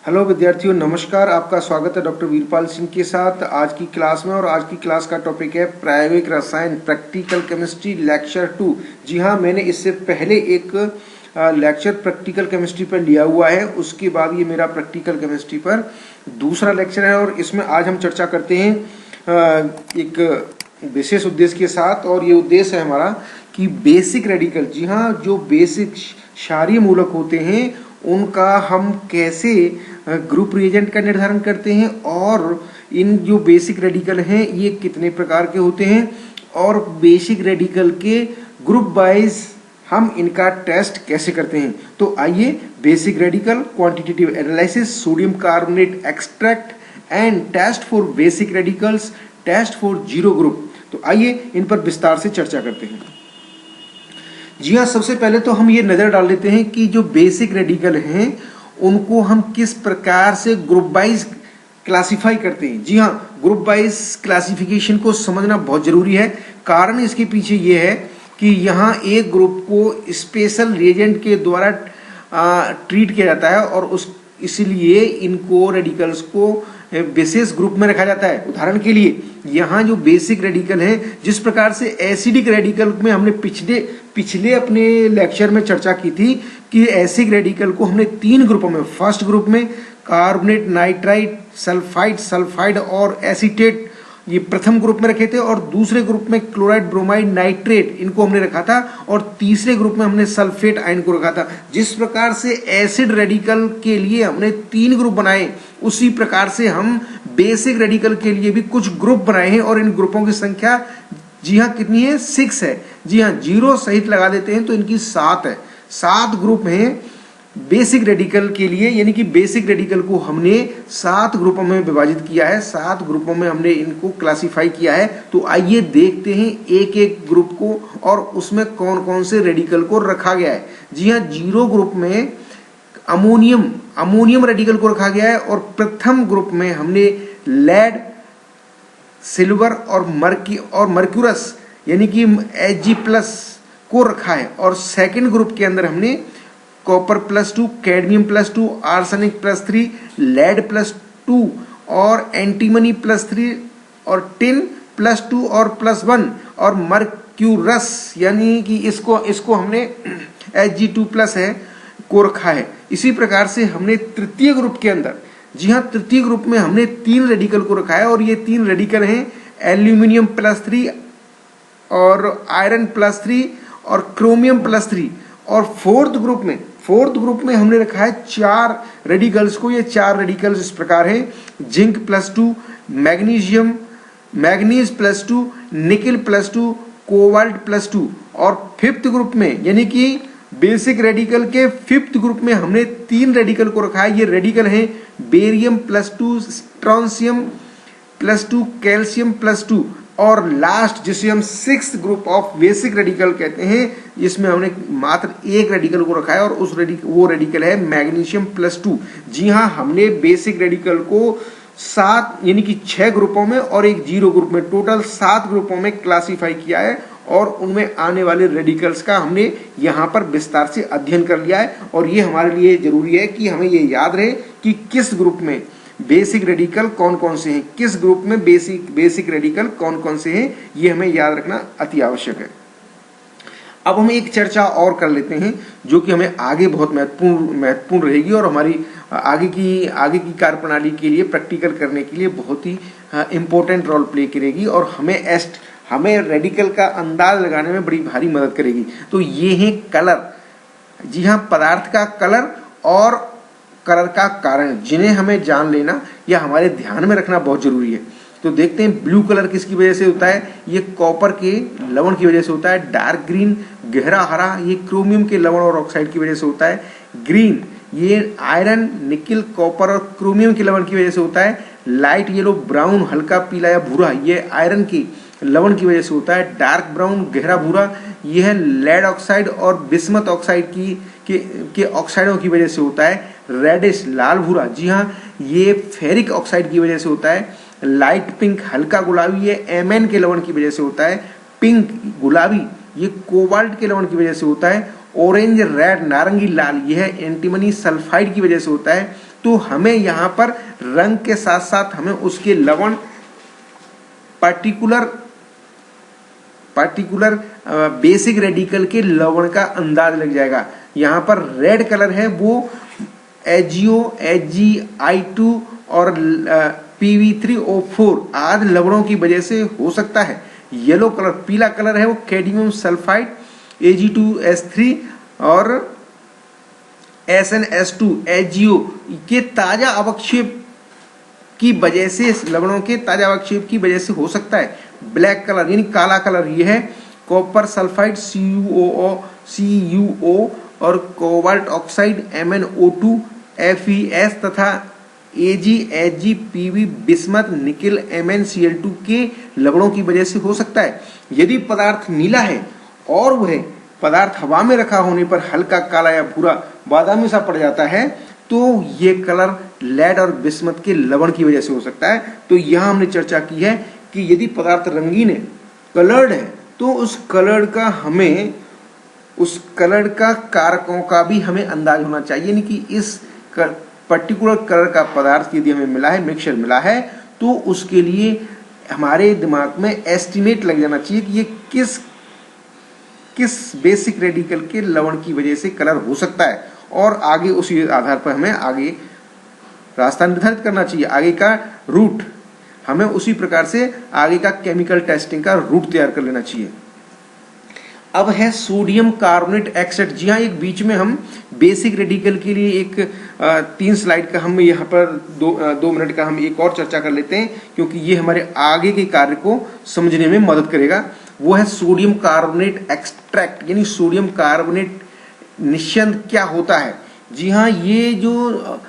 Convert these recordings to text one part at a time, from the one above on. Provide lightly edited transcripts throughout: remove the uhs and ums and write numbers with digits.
Hello विद्यार्थियों, नमस्कार। आपका स्वागत है डॉक्टर वीरपाल सिंह के साथ आज की क्लास में। और आज की क्लास का टॉपिक है प्रायोगिक रसायन प्रैक्टिकल केमिस्ट्री लेक्चर 2। जी हाँ, मैंने इससे पहले एक लेक्चर प्रैक्टिकल केमिस्ट्री पर लिया हुआ है। उसके बाद ये मेरा प्रैक्टिकल केमिस्ट्री पर दूसरा लेक्चर है और इसमें आज हम चर्चा करते हैं एक विशेष उद्देश्य के साथ। और ये उद्देश्य है हमारा कि बेसिक रेडिकल, जी हाँ, जो बेसिक क्षारीय मूलक होते हैं उनका हम कैसे ग्रुप रिएजेंट का निर्धारण करते हैं, और इन जो बेसिक रेडिकल हैं ये कितने प्रकार के होते हैं, और बेसिक रेडिकल के ग्रुप वाइज हम इनका टेस्ट कैसे करते हैं। तो आइए, basic radical quantitative analysis, sodium carbonate extract and test for basic radicals, test for zero group. तो आइए इन पर विस्तार से चर्चा करते हैं। जी हाँ, सबसे पहले तो हम ये नजर डाल लेते हैं कि जो बेसिक रेडिकल हैं उनको हम किस प्रकार से ग्रुप वाइज क्लासिफाई करते हैं। जी हाँ, ग्रुप वाइज क्लासिफिकेशन को समझना बहुत जरूरी है। कारण इसके पीछे ये है कि यहाँ एक ग्रुप को स्पेशल रिएजेंट के द्वारा ट्रीट किया जाता है और इसलिए इनको रेडिकल्स को विशेष ग्रुप में रखा जाता है। उदाहरण के लिए यहाँ जो बेसिक रेडिकल है, जिस प्रकार से एसिडिक रेडिकल में हमने पिछले अपने लेक्चर में चर्चा की थी कि एसिडिक रेडिकल को हमने 3 ग्रुपों में, फर्स्ट ग्रुप में कार्बोनेट, नाइट्राइट, सल्फाइड और एसीटेट, ये प्रथम ग्रुप में रखे थे, और दूसरे ग्रुप में क्लोराइड, ब्रोमाइड, नाइट्रेट, इनको हमने रखा था, और तीसरे ग्रुप में हमने सल्फेट आयन को रखा था। जिस प्रकार से एसिड रेडिकल के लिए हमने 3 ग्रुप बनाए, उसी प्रकार से हम बेसिक रेडिकल के लिए भी कुछ ग्रुप बनाए हैं, और इन ग्रुपों की संख्या जी हाँ कितनी है, 6 है। जी हाँ, 0 सहित लगा देते हैं तो इनकी 7 है। 7 ग्रुप हैं बेसिक रेडिकल के लिए, यानी कि बेसिक रेडिकल को हमने 7 ग्रुपों में विभाजित किया है, 7 ग्रुपों में हमने इनको क्लासिफाई किया है। तो आइए देखते हैं एक एक ग्रुप को और उसमें कौन कौन से रेडिकल को रखा गया है। जी हाँ, 0 ग्रुप में अमोनियम रेडिकल को रखा गया है, और प्रथम ग्रुप में हमने लेड, सिल्वर और मर्क्यूरस यानी कि Hg+ को रखा है, और सेकंड ग्रुप के अंदर हमने कॉपर +2, कैडमियम +2, आर्सेनिक +3, लेड +2 और एंटीमनी +3 और टिन +2 और +1 और मर्क्यूरस यानी कि इसको हमने Hg2+ है को रखा है। इसी प्रकार से हमने तृतीय ग्रुप के अंदर, जी हाँ, तृतीय ग्रुप में हमने 3 रेडिकल को रखा है, और ये 3 रेडिकल हैं एल्यूमिनियम +3 और आयरन +3 और क्रोमियम +3। और फोर्थ ग्रुप में हमने रखा है 4 रेडिकल्स को। ये 4 रेडिकल्स इस प्रकार हैं: जिंक +2, मैग्नीज +2, निकल +2, कोबाल्ट +2। और फिफ्थ ग्रुप में, यानी कि बेसिक रेडिकल के 5th ग्रुप में हमने 3 रेडिकल को रखा है। ये रेडिकल हैं बेरियम +2, स्ट्रोंशियम +2, कैल्शियम +2। और लास्ट, जिसे हम 6th group of basic radical कहते हैं, जिसमें हमने मात्र 1 रेडिकल को रखा है, और वो रेडिकल है मैग्नीशियम +2। जी हाँ, हमने बेसिक रेडिकल को 7 यानी कि 6 ग्रुपों में और एक 0 ग्रुप में, टोटल 7 ग्रुपों में क्लासिफाई किया है, और उनमें आने वाले रेडिकल्स का हमने यहाँ पर विस्तार से अध्ययन कर लिया है। और ये हमारे लिए जरूरी है कि हमें ये याद रहे कि किस ग्रुप में बेसिक रेडिकल कौन कौन से हैं, किस ग्रुप में बेसिक रेडिकल कौन कौन से हैं, ये हमें याद रखना अति आवश्यक है। अब हम एक चर्चा और कर लेते हैं जो कि हमें आगे बहुत महत्वपूर्ण रहेगी, और हमारी आगे की कार्यप्रणाली के लिए, प्रैक्टिकल करने के लिए बहुत ही इंपॉर्टेंट रोल प्ले करेगी, और हमें रेडिकल का अंदाज लगाने में बड़ी भारी मदद करेगी। तो ये है कलर। जी हाँ, पदार्थ का कलर और कलर का कारण, जिन्हें हमें जान लेना या हमारे ध्यान में रखना बहुत जरूरी है। तो देखते हैं, ब्लू कलर किसकी वजह से होता है? ये कॉपर के लवण की वजह से होता है। डार्क ग्रीन, गहरा हरा, ये क्रोमियम के लवण और ऑक्साइड की वजह से होता है। ग्रीन, ये आयरन, निकल, कॉपर और क्रोमियम के लवण की वजह से होता है। लाइट येलो, ब्राउन, हल्का पीला या भूरा, ये आयरन की लवण की वजह से होता है। डार्क ब्राउन, गहरा भूरा, यह है लेड ऑक्साइड और बिस्मथ ऑक्साइड के ऑक्साइडों की वजह से होता है। रेडिश, लाल भूरा, जी हाँ, ये फेरिक ऑक्साइड की वजह से होता है। लाइट पिंक, हल्का गुलाबी, ये एमएन के लवण की वजह से होता है। पिंक, गुलाबी, ये कोबाल्ट के लवण की वजह से होता है। ऑरेंज, रेड, नारंगी, लाल, यह एंटीमनी सल्फाइड की वजह से होता है। तो हमें यहाँ पर रंग के साथ साथ हमें उसके लवण पार्टिकुलर बेसिक रेडिकल के लवण का अंदाज लग जाएगा। यहाँ पर रेड कलर है वो एजीओ, Ag(I2) और Pb3O4 आदि लवणों की वजह से हो सकता है। येलो कलर, पीला कलर है वो कैडमियम सल्फाइड, Ag2S3 और SnS2 एजीओ के ताजा अवक्षेप की वजह से, लवणों के ताजा अवक्षेप की वजह से हो सकता है। ब्लैक कलर यानी काला कलर ये है कॉपर सल्फाइड CuO और कोबाल्ट ऑक्साइड MnO2 FeS तथा Ag(Pb) बिस्मथ निकिल MnCl2 के लवणों की वजह से हो सकता है। यदि पदार्थ नीला है और वह पदार्थ हवा में रखा होने पर हल्का काला या भूरा बादामी सा पड़ जाता है तो ये कलर लेड और बिस्मथ के लवण की वजह से हो सकता है। तो यहाँ हमने चर्चा की है कि यदि पदार्थ रंगीन है, कलर्ड है, तो उस कलर का कारकों का भी हमें अंदाज होना चाहिए। यानी कि इस पर्टिकुलर कलर का पदार्थ यदि हमें मिला है, मिक्सचर मिला है, तो उसके लिए हमारे दिमाग में एस्टिमेट लग जाना चाहिए कि ये किस बेसिक रेडिकल के लवण की वजह से कलर हो सकता है, और आगे उसी आधार पर हमें आगे रास्ता निर्धारित करना चाहिए, आगे का रूट हमें उसी प्रकार से आगे का केमिकल टेस्टिंग का रूट तैयार कर लेना चाहिए। अब है सोडियम कार्बोनेट एक्सट्रैक्ट। जी हाँ, एक बीच में हम बेसिक रेडिकल के लिए एक 3 स्लाइड का हम यहाँ पर 2 मिनट का हम एक और चर्चा कर लेते हैं, क्योंकि ये हमारे आगे के कार्य को समझने में मदद करेगा। वो है सोडियम कार्बोनेट एक्सट्रैक्ट, यानी सोडियम कार्बोनेट निस्यंद क्या होता है। जी हाँ, ये जो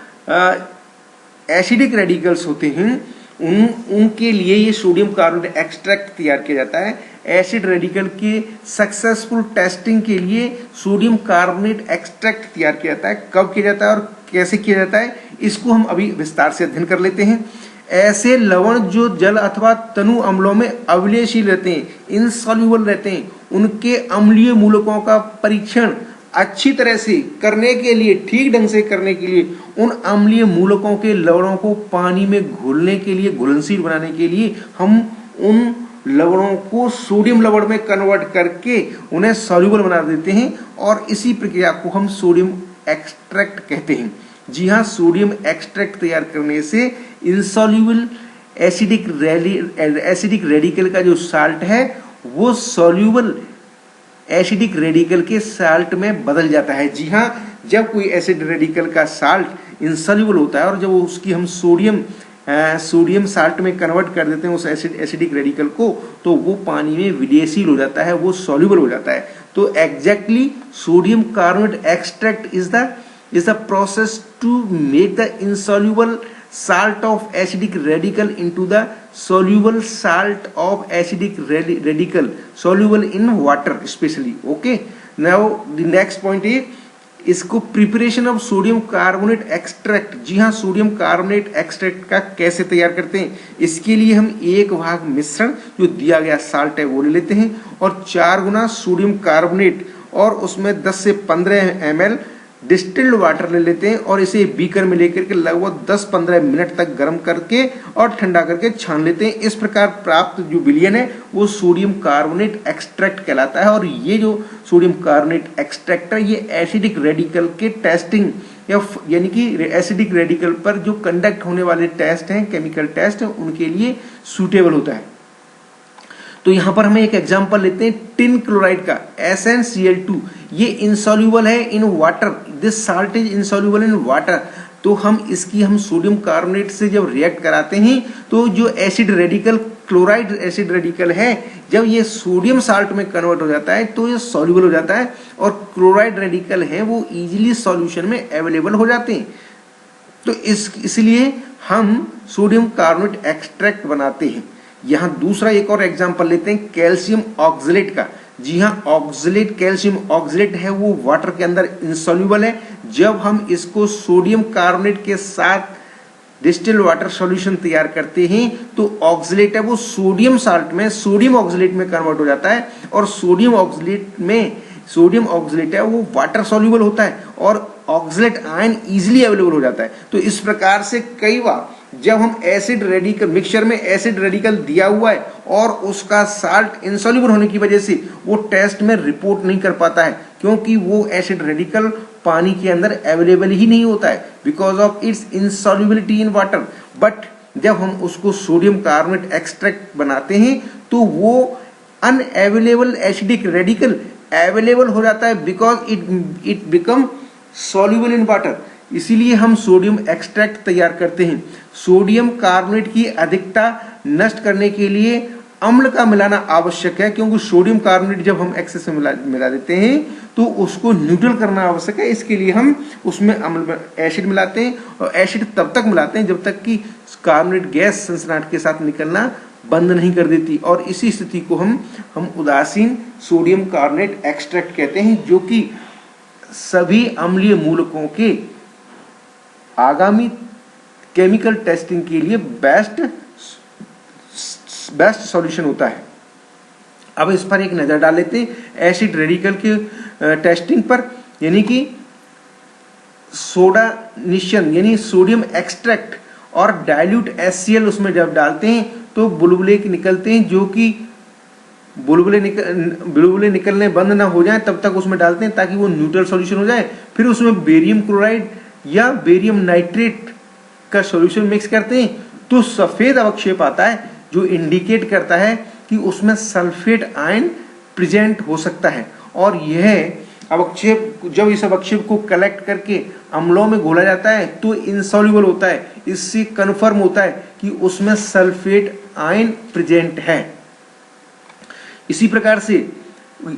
एसिडिक रेडिकल्स होते हैं उनके लिए ये सोडियम कार्बोनेट एक्सट्रैक्ट तैयार किया जाता है। एसिड रेडिकल के सक्सेसफुल टेस्टिंग के लिए सोडियम कार्बोनेट एक्सट्रैक्ट तैयार किया जाता है। कब किया जाता है और कैसे किया जाता है, इसको हम अभी विस्तार से अध्ययन कर लेते हैं। ऐसे लवण जो जल अथवा तनु अम्लों में अवलेयशील रहते हैं, इनसॉल्युबल रहते हैं, उनके अम्लीय मूलकों का परीक्षण अच्छी तरह से करने के लिए, ठीक ढंग से करने के लिए, उन अम्लीय मूलकों के लवणों को पानी में घुलने के लिए, घुलनशील बनाने के लिए हम उन लवणों को सोडियम लवण में कन्वर्ट करके उन्हें सॉल्युबल बना देते हैं, और इसी प्रक्रिया को हम सोडियम एक्सट्रैक्ट कहते हैं। जी हाँ, सोडियम एक्सट्रैक्ट तैयार करने से इनसॉल्युबल एसिडिक रेडिकल का जो साल्ट है वो सॉल्युबल एसिडिक रेडिकल के साल्ट में बदल जाता है। जी हाँ, जब कोई एसिड रेडिकल का साल्ट इनसॉल्युबल होता है और जब उसकी हम सोडियम साल्ट में कन्वर्ट कर देते हैं उस एसिडिक रेडिकल को, तो वो पानी में विलयशील हो जाता है, वो सॉल्युबल हो जाता है। तो exactly sodium carbonate extract is the process to make the insoluble salt of acidic radical into the soluble salt of acidic radical soluble in water especially. Okay, now the next point is इसको preparation of sodium carbonate extract. जी हाँ, sodium carbonate extract का कैसे तैयार करते हैं, इसके लिए हम 1 भाग मिश्रण जो दिया गया साल्ट है वो ले लेते हैं और 4 गुना सोडियम कार्बोनेट और उसमें 10 से 15 ml डिस्टिल्ड वाटर ले लेते हैं और इसे बीकर में लेकर के लगभग 10-15 मिनट तक गर्म करके और ठंडा करके छान लेते हैं। इस प्रकार प्राप्त जो विलयन है वो सोडियम कार्बोनेट एक्सट्रैक्ट कहलाता है। और ये जो सोडियम कार्बोनेट एक्सट्रैक्ट है ये एसिडिक रेडिकल के टेस्टिंग यानी कि एसिडिक रेडिकल पर जो कंडक्ट होने वाले टेस्ट हैं, केमिकल टेस्ट, उनके लिए सूटेबल होता है। तो यहां पर हमें एक एग्जांपल लेते हैं टिन क्लोराइड का, SnCl2। ये इनसॉल्युबल है in water, this salt is insoluble in water. तो हम सोडियम कार्बोनेट से जब रिएक्ट कराते हैं तो जो acid radical, chloride acid radical है, जब ये सोडियम साल्ट में कन्वर्ट हो जाता है तो ये सॉल्युबल हो जाता है और क्लोराइड रेडिकल है वो इजीली सॉल्यूशन में अवेलेबल हो जाते हैं। तो इसलिए हम सोडियम कार्बोनेट एक्सट्रैक्ट बनाते हैं। यहां दूसरा एक और एग्जांपल लेते हैं कैल्शियम ऑक्सलेट का। जी हाँ, ऑक्सलेट, कैल्शियम ऑक्सलेट है वो वाटर के अंदर इनसॉल्युबल है। जब हम इसको सोडियम कार्बोनेट के साथ डिस्टिल्ड वाटर सॉल्यूशन तैयार करते हैं तो ऑक्सलेट है वो सोडियम साल्ट में, सोडियम ऑक्सलेट में कन्वर्ट हो जाता है और सोडियम ऑक्सलेट है वो वाटर सॉल्युबल होता है और ऑक्सलेट आयन इजीली अवेलेबल हो जाता है। तो इस प्रकार से कई बार जब हम एसिड रेडिकल मिक्सचर में एसिड रेडिकल दिया हुआ है और उसका साल्ट इनसॉल्युबल होने की वजह से वो टेस्ट में रिपोर्ट नहीं कर पाता है, क्योंकि वो एसिड रेडिकल पानी के अंदर अवेलेबल ही नहीं होता है because of its इनसॉल्युबिलिटी in water. But जब हम उसको सोडियम कार्बोनेट एक्सट्रैक्ट बनाते हैं तो वो अनअवेलेबल एसिडिक रेडिकल अवेलेबल हो जाता है because it become soluble in water. इसीलिए हम सोडियम एक्सट्रैक्ट तैयार करते हैं। सोडियम कार्बोनेट की अधिकता नष्ट करने के लिए अम्ल का मिलाना आवश्यक है, क्योंकि सोडियम कार्बोनेट जब हम एक्सेस में मिला देते हैं तो उसको न्यूट्रल करना आवश्यक है। इसके लिए हम उसमें अम्ल एसिड मिलाते हैं, और एसिड तब तक मिलाते हैं जब तक कि कार्बोनेट गैस सनसनाहट के साथ निकलना बंद नहीं कर देती, और इसी स्थिति को हम उदासीन सोडियम कार्बोनेट एक्सट्रैक्ट कहते हैं, जो कि सभी अम्लीय मूलकों के आगामी केमिकल टेस्टिंग के लिए बेस्ट सॉल्यूशन होता है। अब इस पर एक नजर डाल लेते हैं एसिड रेडिकल के टेस्टिंग पर, यानी कि सोडा निश्चन यानी सोडियम एक्सट्रैक्ट और डाइल्यूट HCl उसमें जब डालते हैं तो बुलबुले निकलते हैं, जो कि बुलबुले निकलने बंद ना हो जाए तब तक उसमें डालते हैं ताकि वो न्यूट्रल सॉल्यूशन हो जाए। फिर उसमें बेरियम क्लोराइड या बेरियम नाइट्रेट का सॉल्यूशन मिक्स करते हैं तो सफेद अवक्षेप आता है, जो इंडिकेट करता है कि उसमें सल्फेट आयन प्रेजेंट हो सकता है। और यह अवक्षेप जब इस अवक्षेप को कलेक्ट करके अम्लों में घोला जाता है तो इनसॉल्युबल होता है। इससे कन्फर्म होता है कि उसमें सल्फेट आयन प्रेजेंट है। इसी प्रकार से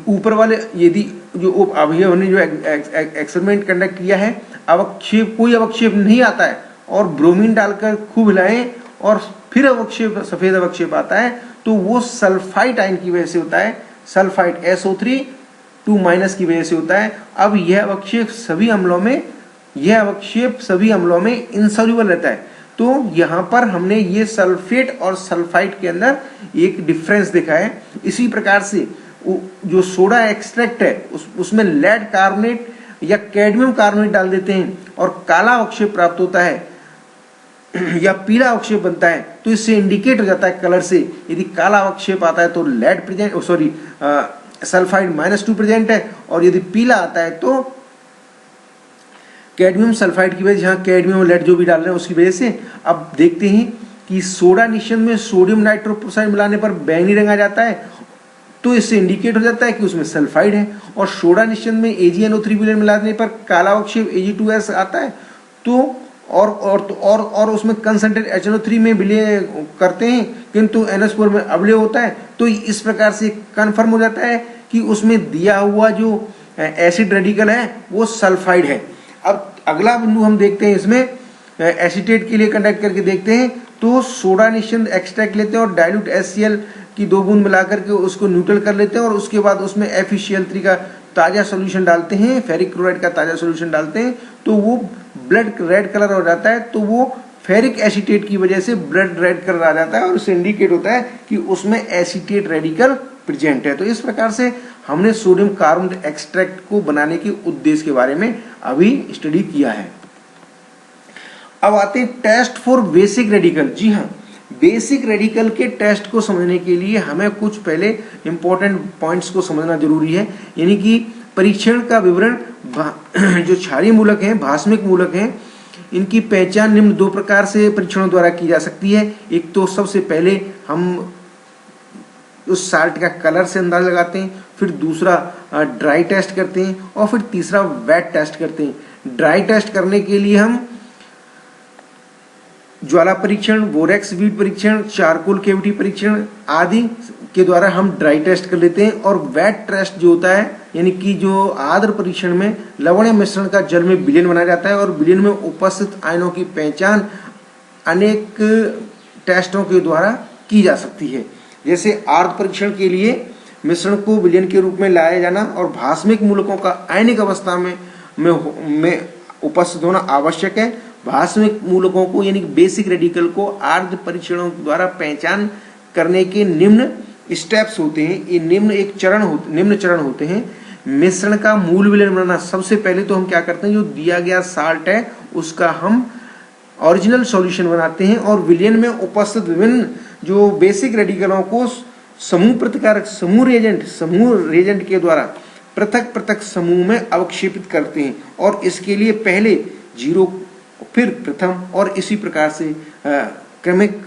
ऊपर वाले यदि जो अभी हमने जो एक्सपेरिमेंट कंडक्ट किया है, कोई अवक्षेप नहीं आता है और ब्रोमीन डालकर खूब हिलाएं और फिर अवक्षेप सफेद अवक्षेप आता है तो वो सल्फाइड आयन की वजह से होता है, सल्फाइड SO3 2- की वजह से होता है। अब यह अवक्षेप सभी अम्लों में इनसॉल्युबल रहता है। तो यहाँ पर हमने ये सल्फेट और सल्फाइड के अंदर एक डिफरेंस देखा है। इसी प्रकार से जो सोडा एक्सट्रैक्ट है उसमें लेड कार्बोनेट या कैडमियम कार्बोनेट डाल देते हैं और काला अवक्षेप प्राप्त होता है या पीला अवक्षेप बनता है, तो इससे इंडिकेट हो जाता है कलर से। यदि काला अवक्षेप आता है तो लेड प्रेजेंट सल्फाइड -2 प्रेजेंट है, और यदि पीला आता है तो कैडमियम सल्फाइड की वजह, जहाँ कैडमियम और लेड जो भी डाल रहे हैं उसकी वजह से। अब देखते हैं कि सोडा निश्चन में सोडियम नाइट्रोक्साइड मिलाने पर बैंगनी रंग आ जाता है, तो इससे इंडिकेट हो जाता है कि उसमें सल्फाइड है। और सोडा निश्चन में AgNO3 विलयन मिलाने पर काला अवक्षेप Ag2S आता है, तो और उसमें कंसंट्रेट HNO3 में विलय करते हैं किंतु NH4 में अवलय होता है। तो इस प्रकार से कंफर्म हो जाता है कि उसमें दिया हुआ जो एसिड रेडिकल है वो सल्फाइड है। अब अगला बिंदु हम देखते हैं, इसमें एसीटेट के लिए कंडक्ट करके देखते हैं। तो सोडा निश्चित एक्सट्रैक्ट लेते हैं और डाइल्यूट HCl की 2 बूंद मिलाकर के उसको न्यूट्रल कर लेते हैं, और उसके बाद उसमें FeCl3 का ताज़ा सॉल्यूशन डालते हैं, फेरिक क्लोराइड का ताज़ा सॉल्यूशन डालते हैं, तो वो ब्लड रेड कलर हो जाता है। तो वो फेरिक एसीटेट की वजह से ब्लड रेड कलर आ जाता है और उससे इंडिकेट होता है कि उसमें एसीटेट रेडिकल प्रेजेंट है। तो इस प्रकार से हमने सोडियम कार्बोनेट एक्सट्रैक्ट को बनाने के उद्देश्य के बारे में अभी स्टडी किया है। अब आते हैं टेस्ट फॉर बेसिक रेडिकल। जी हाँ, बेसिक रेडिकल के टेस्ट को समझने के लिए हमें कुछ पहले इंपॉर्टेंट पॉइंट्स को समझना जरूरी है, यानी कि परीक्षण का विवरण। जो क्षारीय मूलक हैं, भास्मिक मूलक हैं, इनकी पहचान निम्न 2 प्रकार से परीक्षणों द्वारा की जा सकती है। एक तो सबसे पहले हम उस साल्ट का कलर से अंदाजा लगाते हैं, फिर दूसरा ड्राई टेस्ट करते हैं, और फिर तीसरा वेट टेस्ट करते हैं। ड्राई टेस्ट करने के लिए हम ज्वाला परीक्षण, बोरेक्स बीट परीक्षण, चारकोल कैविटी परीक्षण आदि के द्वारा हम ड्राई टेस्ट कर लेते हैं। और वेट टेस्ट जो होता है, यानी कि जो आर्द्र परीक्षण में लवणीय मिश्रण का जल में विलयन बनाया जाता है और विलयन में उपस्थित आयनों की पहचान अनेक टेस्टों के द्वारा की जा सकती है। जैसे आर्द्र परीक्षण के लिए मिश्रण को विलयन के रूप में लाया जाना और भास्मिक मूलकों का आयनिक अवस्था में उपस्थित होना आवश्यक है। भास्मिक मूलकों को यानी बेसिक रेडिकल को आर्द्र परीक्षणों द्वारा पहचान करने के निम्न स्टेप्स होते हैं। ये निम्न चरण होते हैं, मिश्रण का मूल विलयन बनाना। सबसे पहले तो हम क्या करते हैं, जो दिया गया साल्ट है उसका हम ओरिजिनल सॉल्यूशन बनाते हैं और विलयन में उपस्थित विभिन्न जो बेसिक रेडिकलों को समूह प्रतिकारक समूह रेजेंट के द्वारा पृथक पृथक समूह में अवक्षेपित करते हैं और इसके लिए पहले जीरो फिर प्रथम और इसी प्रकार से क्रमिक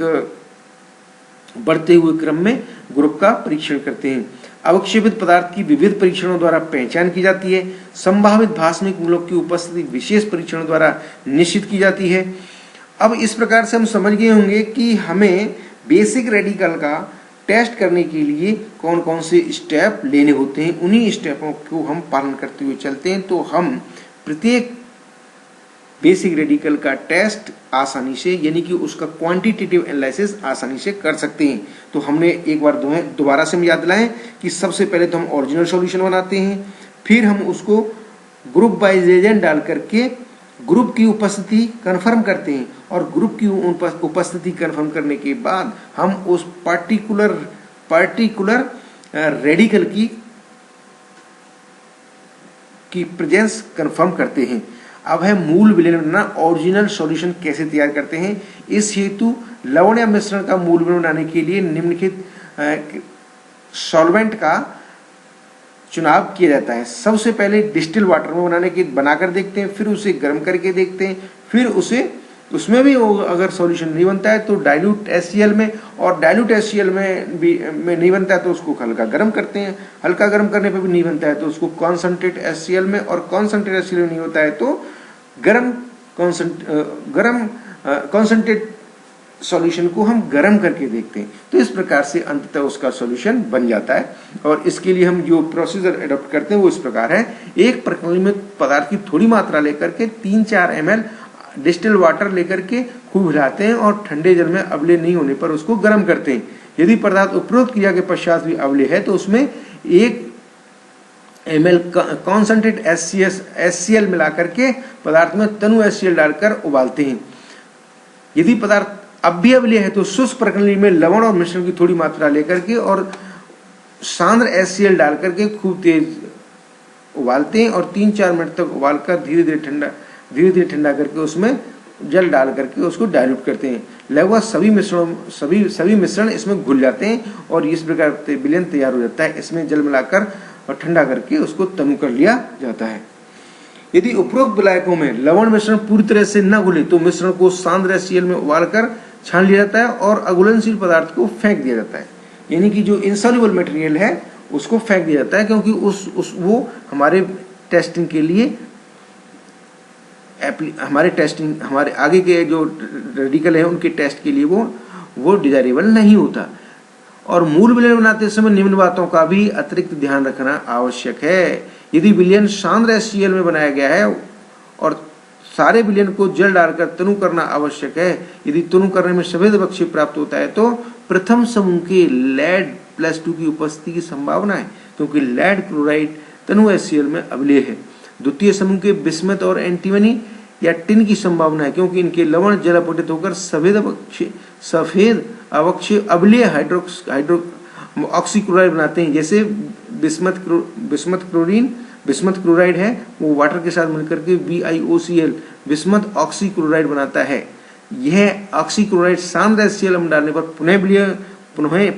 बढ़ते हुए क्रम में ग्रुप का परीक्षण करते हैं। अवक्षेपित पदार्थ की विविध परीक्षणों द्वारा पहचान की जाती है। संभावित भास्मिक मूलक की उपस्थिति विशेष परीक्षण द्वारा निश्चित की जाती है। अब इस प्रकार से हम समझ गए होंगे कि हमें बेसिक रेडिकल का टेस्ट करने के लिए कौन कौन से स्टेप लेने होते हैं। उन्हीं स्टेपों को हम पालन करते हुए चलते हैं तो हम प्रत्येक बेसिक रेडिकल का टेस्ट आसानी से, यानी कि उसका क्वांटिटेटिव एनालिसिस आसानी से कर सकते हैं। तो हमने एक बार दोबारा से हम याद दिलाएं कि सबसे पहले तो हम ओरिजिनल सॉल्यूशन बनाते हैं, फिर हम उसको ग्रुप बाय रेजेंट डाल करके ग्रुप की उपस्थिति कंफर्म करते हैं और ग्रुप की उपस्थिति कंफर्म करने के बाद हम उस पार्टिकुलर रेडिकल की प्रेजेंस कंफर्म करते हैं। अब है मूल विलयन बनाना, ओरिजिनल सॉल्यूशन कैसे तैयार करते हैं। इस हेतु लवण या मिश्रण का मूल विलयन बनाने के लिए निम्नलिखित सॉल्वेंट का चुनाव किया जाता है। सबसे पहले डिस्टिल वाटर में बनाकर देखते हैं, फिर उसे गर्म करके देखते हैं, फिर उसमें भी अगर सॉल्यूशन नहीं बनता है तो डाइल्यूट HCl में, और डाइल्यूट HCl में नहीं बनता है तो उसको हल्का गर्म करते हैं। हल्का गर्म करने पे भी नहीं बनता है तो उसको कॉन्सनट्रेट HCl में, और कॉन्सनट्रेट HCl में नहीं होता है तो गर्म कॉन्सनट्रेट सॉल्यूशन को हम गर्म करके देखते हैं। तो इस प्रकार से अंततः उसका सॉल्यूशन बन जाता है। और इसके लिए हम जो प्रोसीजर अडॉप्ट करते हैं वो इस प्रकार है। एक प्रणाली में पदार्थ की थोड़ी मात्रा लेकर के 3-4 ml डिस्टिल वाटर लेकर के खूब हिलाते हैं और ठंडे जल में अवले नहीं होने पर उसको गर्म करते हैं। यदि पदार्थ उपरोक्त क्रिया के पश्चात भी अवले है तो उसमें 1 ml कॉन्सनट्रेट HCl मिलाकर के पदार्थ में तनु HCl डालकर उबालते हैं। यदि पदार्थ अब भी अवले है तो शुष्क प्रणाली में लवण और मिश्रण की थोड़ी मात्रा लेकर के और सांद्र HCl डाल करके खूब तेज उबालते हैं और 3-4 मिनट तक उबालकर धीरे धीरे ठंडा करके उसमें जल डाल करके उसको डाइल्यूट करते हैं। लगभग सभी मिश्रण इसमें घुल जाते हैं और इस प्रकार विलयन तैयार हो जाता है। इसमें जल मिलाकर और ठंडा करके उसको तनु कर लिया जाता है। यदि उपरोक्त विलायकों में लवण मिश्रण पूरी तरह से न घुले तो मिश्रण को सांद्र HCl में उबालकर छान लिया जाता है और अघुलनशील पदार्थ को फेंक दिया जाता है। यानी कि जो इनसॉल्युबल मटेरियल है उसको फेंक दिया जाता है, क्योंकि वो हमारे टेस्टिंग के लिए हमारे आगे के जो रेडिकल है उनके टेस्ट के लिए वो डिजायरेबल नहीं होता। और मूल विलयन बनाते समय निम्न बातों का भी अतिरिक्त ध्यान रखना आवश्यक है। यदि विलयन सांद्र HCl में बनाया गया है और सारे विलयन को जल डालकर तनु करना आवश्यक है, यदि तनु करने में सफेद अवक्षेप प्राप्त होता है तो प्रथम समूह के लेड+2 की उपस्थिति की संभावना है, क्योंकि लेड क्लोराइड तनु HCl में अवलेय है। द्वितीय समूह के बिस्मथ और एंटीमनी या टिन की संभावना है, क्योंकि इनके लवण जल अपघटित होकर सफेद अवक्षेप अवलेय ऑक्सीक्लोराइड बनाते हैं। जैसे बिस्मथ क्लोराइड है वो वाटर के साथ मिलकर के BiOCl बिस्मथ ऑक्सीक्लोराइड बनाता है। यह ऑक्सीक्लोराइड सांद्र HCl में डालने पर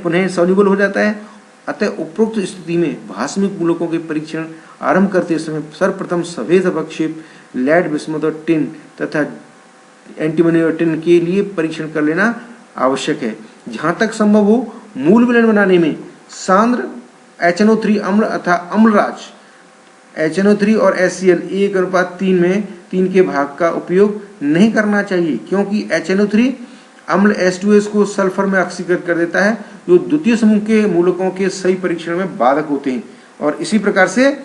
पुनः सॉल्युबल हो जाता है। अतः उपरोक्त स्थिति में भास्मिक मूलकों के परीक्षण आरंभ करते समय सर्वप्रथम सफेद अवक्षेप लेड, बिस्मथ और टिन तथा एंटीमनी और टिन के लिए परीक्षण कर लेना आवश्यक है। जहां तक संभव हो मूल विलयन बनाने में सांद्र HNO3 अम्ल अथवा अम्लराज HNO3 और HCl 1:3 में 3 के भाग का उपयोग नहीं करना चाहिए, क्योंकि HNO3 अम्ल H2S को सल्फर में ऑक्सीकृत कर देता है, जो द्वितीय समूह के मूलकों के सही परीक्षण में बाधक होते हैं। और इसी प्रकार से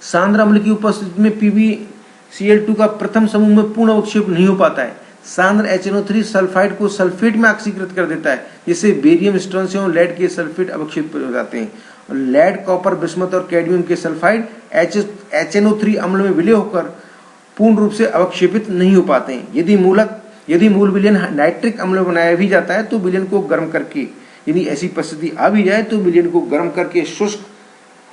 सांद्र अम्ल की उपस्थिति में PbCl2 का प्रथम समूह में पूर्ण अवक्षेप नहीं हो पाता है। सांद्र HNO3 सल्फाइड को सल्फेट में ऑक्सीकृत कर देता है, जिससे बेरियम, स्ट्रोंशियम और लेड के सल्फेट अवक्षेप हो जाते हैं। लेड, कॉपर, बिस्मथ और कैडमियम के सल्फाइड HNO3 अम्ल में विलय होकर पूर्ण रूप से अवक्षेपित नहीं हो पाते हैं। यदि मूल विलयन नाइट्रिक अम्ल में बनाया भी जाता है तो विलयन को गर्म करके, यदि ऐसी परिस्थिति आ भी जाए तो विलयन को गर्म करके शुष्क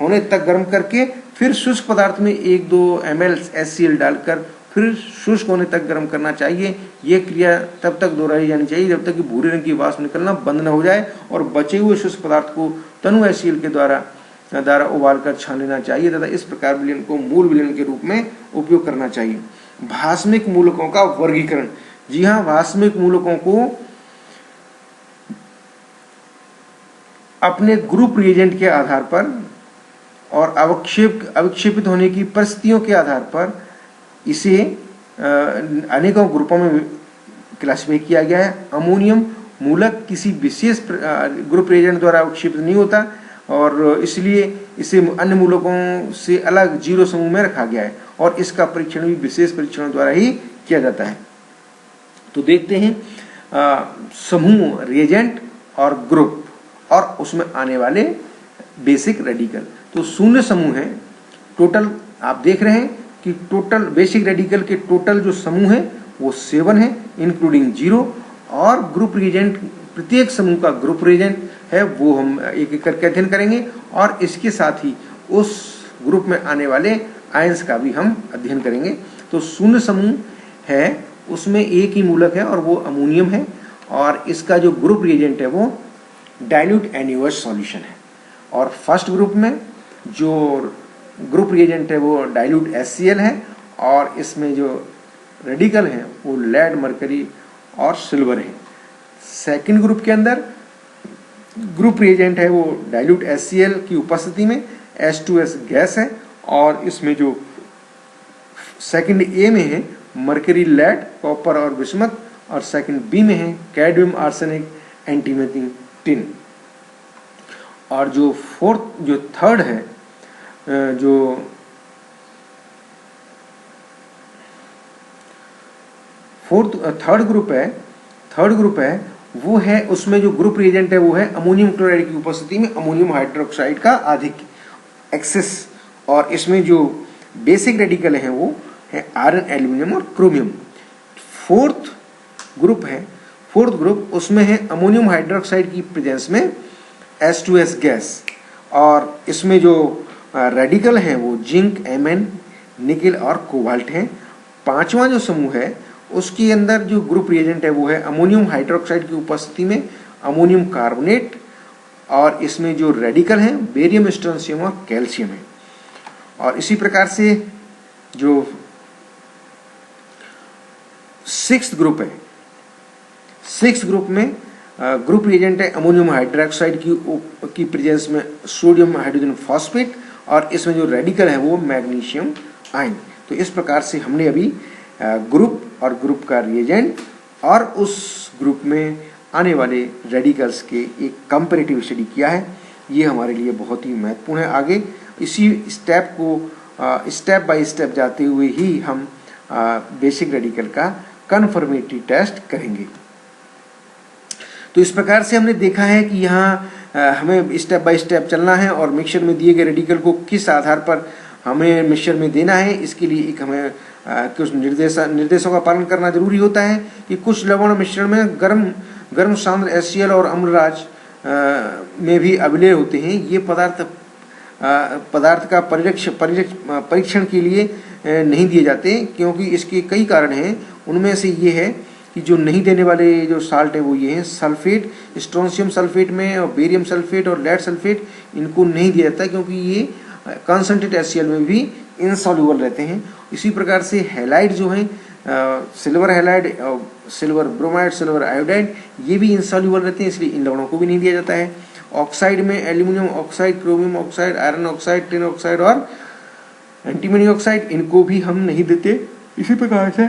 होने तक गर्म करके फिर शुष्क पदार्थ में 1-2 ml HCl डालकर फिर शुष्क होने तक गर्म करना चाहिए। यह क्रिया तब तक दोहराई जानी चाहिए जब तक कि भूरे रंग की वाष्प निकलना बंद न हो जाए और बचे हुए शुष्क पदार्थ को तनु HCl के द्वारा उबाल कर छान लेना चाहिए तथा इस प्रकार विलयन को मूल विलयन के रूप में उपयोग करना चाहिए। भास्मिक मूलकों का वर्गीकरण। जी हाँ, भास्मिक मूलकों को अपने ग्रुप रिएजेंट के आधार पर और अवक्षेपित होने की परिस्थितियों के आधार पर इसे अनेकों ग्रुपों में क्लासिफाई किया गया है। अमोनियम मूलक किसी विशेष ग्रुप रिएजेंट द्वारा अवक्षेपित नहीं होता और इसलिए इसे अन्य मूलकों से अलग 0 समूह में रखा गया है और इसका परीक्षण भी विशेष परीक्षणों द्वारा ही किया जाता है। तो देखते हैं समूह रिएजेंट और ग्रुप और उसमें आने वाले बेसिक रेडिकल। तो शून्य समूह है। टोटल आप देख रहे हैं कि टोटल बेसिक रेडिकल के टोटल जो समूह है वो 7 है इंक्लूडिंग 0 और ग्रुप रिएजेंट प्रत्येक समूह का ग्रुप रिएजेंट है वो हम एक एक करके अध्ययन करेंगे और इसके साथ ही उस ग्रुप में आने वाले आयंस का भी हम अध्ययन करेंगे। तो शून्य समूह है उसमें एक ही मूलक है और वो अमोनियम है और इसका जो ग्रुप रिएजेंट है वो डाइल्यूट NaOH सॉल्यूशन है और फर्स्ट ग्रुप में जो ग्रुप रिएजेंट है वो डाइल्यूट HCl है और इसमें जो रेडिकल है वो लेड, मरकरी और सिल्वर है। सेकंड ग्रुप के अंदर ग्रुप रिएजेंट है वो डाइल्यूट HCl की उपस्थिति में H2S गैस है और इसमें जो सेकंड A में है मरकरी, लेड, कॉपर और बिस्मथ और सेकंड B में है कैडमियम, आर्सेनिक, एंटीमनी, टिन। और जो थर्ड है जो थर्ड ग्रुप है वो है उसमें जो ग्रुप रिएजेंट है वो है अमोनियम क्लोराइड की उपस्थिति में अमोनियम हाइड्रोक्साइड का अधिक एक्सेस और इसमें जो बेसिक रेडिकल है वो है आयरन, एल्यूमिनियम और क्रोमियम। फोर्थ ग्रुप उसमें है अमोनियम हाइड्रोक्साइड की प्रेजेंस में H2S गैस और इसमें जो रेडिकल हैं वो जिंक, Mn, निकेल और कोबाल्ट हैं। पांचवा जो समूह है उसके अंदर जो ग्रुप रिएजेंट है वो है अमोनियम हाइड्रोक्साइड की उपस्थिति में अमोनियम कार्बोनेट और इसमें जो रेडिकल हैं बेरियम, स्ट्रोंशियम और कैल्शियम है। और इसी प्रकार से जो सिक्स्थ ग्रुप में ग्रुप रिएजेंट है अमोनियम हाइड्रोक्साइड की प्रेजेंस में सोडियम हाइड्रोजन फॉस्फेट और इसमें जो रेडिकल है वो मैग्नीशियम आयन। तो इस प्रकार से हमने अभी ग्रुप और ग्रुप का रिएजेंट और उस ग्रुप में आने वाले रेडिकल्स के एक कंपैरेटिव स्टडी किया है। ये हमारे लिए बहुत ही महत्वपूर्ण है। आगे इसी स्टेप को स्टेप बाय स्टेप जाते हुए ही हम बेसिक रेडिकल का कन्फर्मेटरी टेस्ट करेंगे। तो इस प्रकार से हमने देखा है कि यहाँ हमें स्टेप बाय स्टेप चलना है और मिक्सचर में दिए गए रेडिकल को किस आधार पर हमें मिक्सचर में देना है इसके लिए एक हमें कुछ निर्देशों का पालन करना जरूरी होता है कि कुछ लवण मिश्रण में गर्म सांद्र HCl और अम्लराज में भी अविलेय होते हैं। ये पदार्थ का परीक्षण के लिए नहीं दिए जाते क्योंकि इसके कई कारण हैं। उनमें से ये है कि जो नहीं देने वाले जो साल्ट है वो ये हैं सल्फेट, स्ट्रोंशियम सल्फेट में और बेरियम सल्फेट और लेड सल्फेट इनको नहीं दिया जाता क्योंकि ये कॉन्सेंट्रेट HCl में भी इनसॉल्युबल रहते हैं। इसी प्रकार से हैलाइड जो हैं silver halide, silver bromide, silver iodide ये भी इनसॉल्युबल रहते हैं इसलिए इन लवणों को भी नहीं दिया जाता है। ऑक्साइड में aluminium oxide, chromium oxide, iron oxide, tin oxide और एंटीमनी ऑक्साइड इनको भी हम नहीं देते। इसी प्रकार से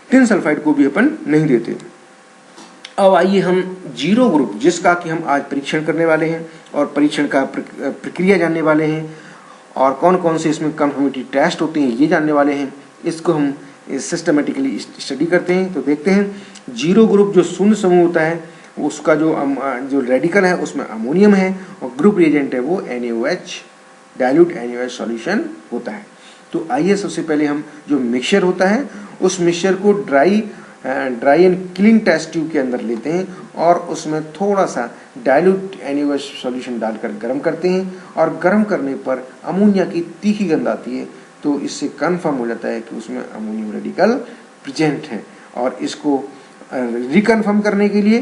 टिन सल्फाइड को भी अपन नहीं देते। अब आइए हम जीरो ग्रुप जिसका कि हम आज परीक्षण करने वाले हैं और परीक्षण का प्रक्रिया जानने वाले हैं और कौन कौन से इसमें कन्फर्मेटरी टेस्ट होते हैं ये जानने वाले हैं, इसको हम सिस्टमेटिकली स्टडी करते हैं। तो देखते हैं जीरो ग्रुप जो शून्य समूह होता है उसका जो रेडिकल है उसमें अमोनियम है और ग्रुप रिएजेंट है वो NaOH डाइल्यूट NaOH सॉल्यूशन होता है। तो आइए सबसे पहले हम जो मिक्सचर होता है उस मिक्सचर को dry dry and clean test tube के अंदर लेते हैं और उसमें थोड़ा सा डाइल्यूट NaOH सॉल्यूशन डालकर गर्म करते हैं और गर्म करने पर अमोनिया की तीखी गंध आती है, तो इससे कन्फर्म हो जाता है कि उसमें अमोनियम रेडिकल प्रेजेंट है। और इसको रिकन्फर्म करने के लिए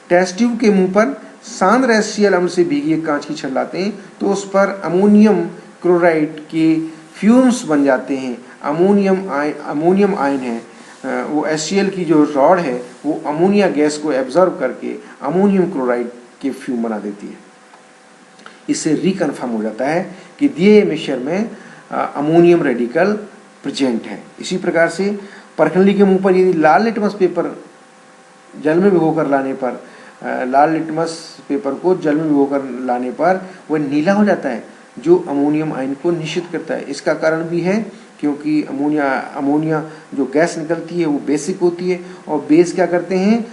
टेस्ट ट्यूब के मुंह पर सांद्र HCl अम्ल से भीगी एक कांच की छड़ लाते हैं, तो उस पर अमोनियम क्लोराइड के फ्यूम्स बन जाते हैं। अमोनियम आयन है, वो HCl की जो रॉड है वो अमोनिया गैस को एब्जॉर्ब करके अमोनियम क्लोराइड के फ्यूम बना देती है। इससे रिकन्फर्म हो जाता है कि दिए मिक्सचर में अमोनियम रेडिकल प्रेजेंट है। इसी प्रकार से परखंडी के मुंह पर यदि लाल लिटमस पेपर जल में भिगोकर लाने पर लाल लिटमस पेपर को जल में भिगोकर लाने पर वह नीला हो जाता है, जो अमोनियम आयन को निश्चित करता है। इसका कारण भी है क्योंकि अमोनिया जो गैस निकलती है वो बेसिक होती है और बेस क्या करते हैं,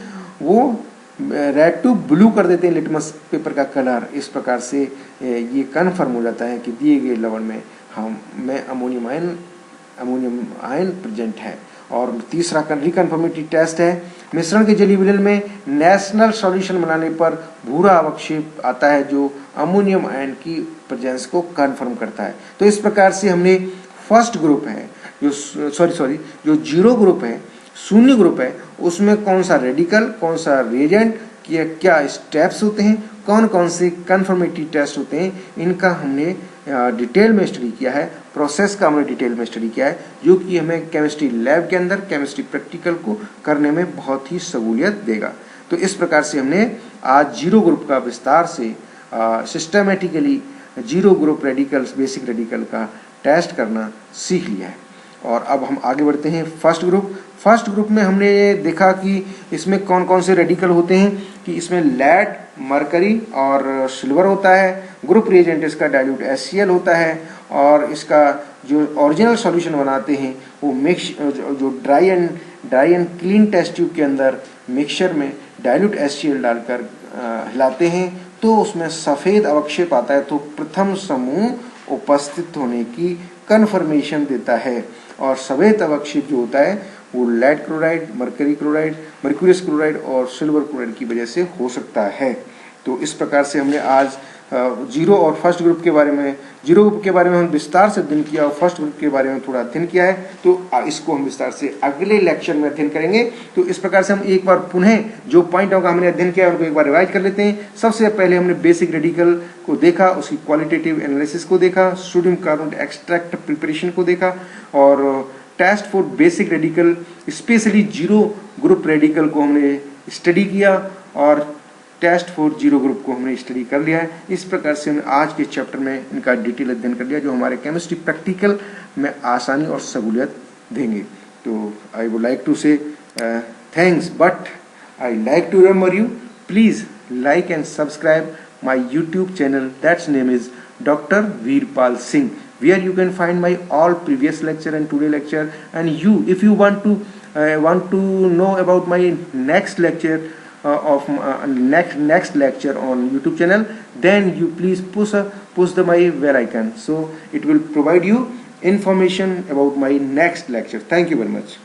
वो रेड टू ब्लू कर देते हैं लिटमस पेपर का कलर। इस प्रकार से ये कन्फर्म हो जाता है कि दिए गए लवण में अमोनियम आयन प्रेजेंट है। और तीसरा रिकन्फर्मेटिव टेस्ट है, मिश्रण के जलीय विलयन में नेशनल सॉल्यूशन बनाने पर भूरा अवक्षेप आता है जो अमोनियम आयन की प्रेजेंस को कन्फर्म करता है। तो इस प्रकार से हमने फर्स्ट ग्रुप है जो जीरो ग्रुप है, शून्य ग्रुप है, उसमें कौन सा रेडिकल, कौन सा रिएजेंट, क्या स्टेप्स होते हैं, कौन कौन से कन्फर्मेटिव टेस्ट होते हैं, इनका हमने डिटेल में स्टडी किया है। प्रोसेस का हमने डिटेल में स्टडी किया है, जो कि हमें केमिस्ट्री लैब के अंदर केमिस्ट्री प्रैक्टिकल को करने में बहुत ही सहूलियत देगा। तो इस प्रकार से हमने आज जीरो ग्रुप का विस्तार से systematically zero group radicals, basic radical का टेस्ट करना सीख लिया है। और अब हम आगे बढ़ते हैं फर्स्ट ग्रुप। फर्स्ट ग्रुप में हमने ये देखा कि इसमें कौन कौन से रेडिकल होते हैं, कि इसमें लेड, मरकरी और सिल्वर होता है। ग्रुप रिएजेंट इसका डाइल्यूट HCl होता है और इसका जो ओरिजिनल सॉल्यूशन बनाते हैं वो मिक्स जो dry and clean test tube के अंदर मिक्सचर में डाइल्यूट HCl डालकर हिलाते हैं, तो उसमें सफ़ेद अवक्षेप आता है, तो प्रथम समूह उपस्थित होने की कन्फर्मेशन देता है। और सफ़ेद अवक्षेप जो होता है वो लेड क्लोराइड, मर्क्यूरियस क्लोराइड और सिल्वर क्लोराइड की वजह से हो सकता है। तो इस प्रकार से हमने आज जीरो और फर्स्ट ग्रुप के बारे में, जीरो ग्रुप के बारे में हम विस्तार से अध्ययन किया और फर्स्ट ग्रुप के बारे में थोड़ा अध्ययन किया है। तो इसको हम विस्तार से अगले लेक्चर में अध्ययन करेंगे। तो इस प्रकार से हम एक बार पुनः जो पॉइंटों का हमने अध्ययन किया उनको एक बार रिवाइज कर लेते हैं। सबसे पहले हमने बेसिक रेडिकल को देखा, उसकी क्वालिटेटिव एनालिसिस को देखा, सोडियम कार्बोनेट एक्सट्रैक्ट प्रिपरेशन को देखा और test for basic radical specially zero group radical को हमने स्टडी किया और टेस्ट फॉर जीरो ग्रुप को हमने स्टडी कर लिया है। इस प्रकार से हमने आज के चैप्टर में इनका डिटेल अध्ययन कर लिया, जो हमारे केमिस्ट्री प्रैक्टिकल में आसानी और सहूलियत देंगे। तो I would like to say thanks, but I like to remember you, please like and subscribe my YouTube channel, that's name is Dr. Veerpal Singh, where you can find my all previous lecture and today lecture. And you, if you want to know about my next lecture next lecture on YouTube channel, then you please push the my bell icon, so it will provide you information about my next lecture. Thank you very much.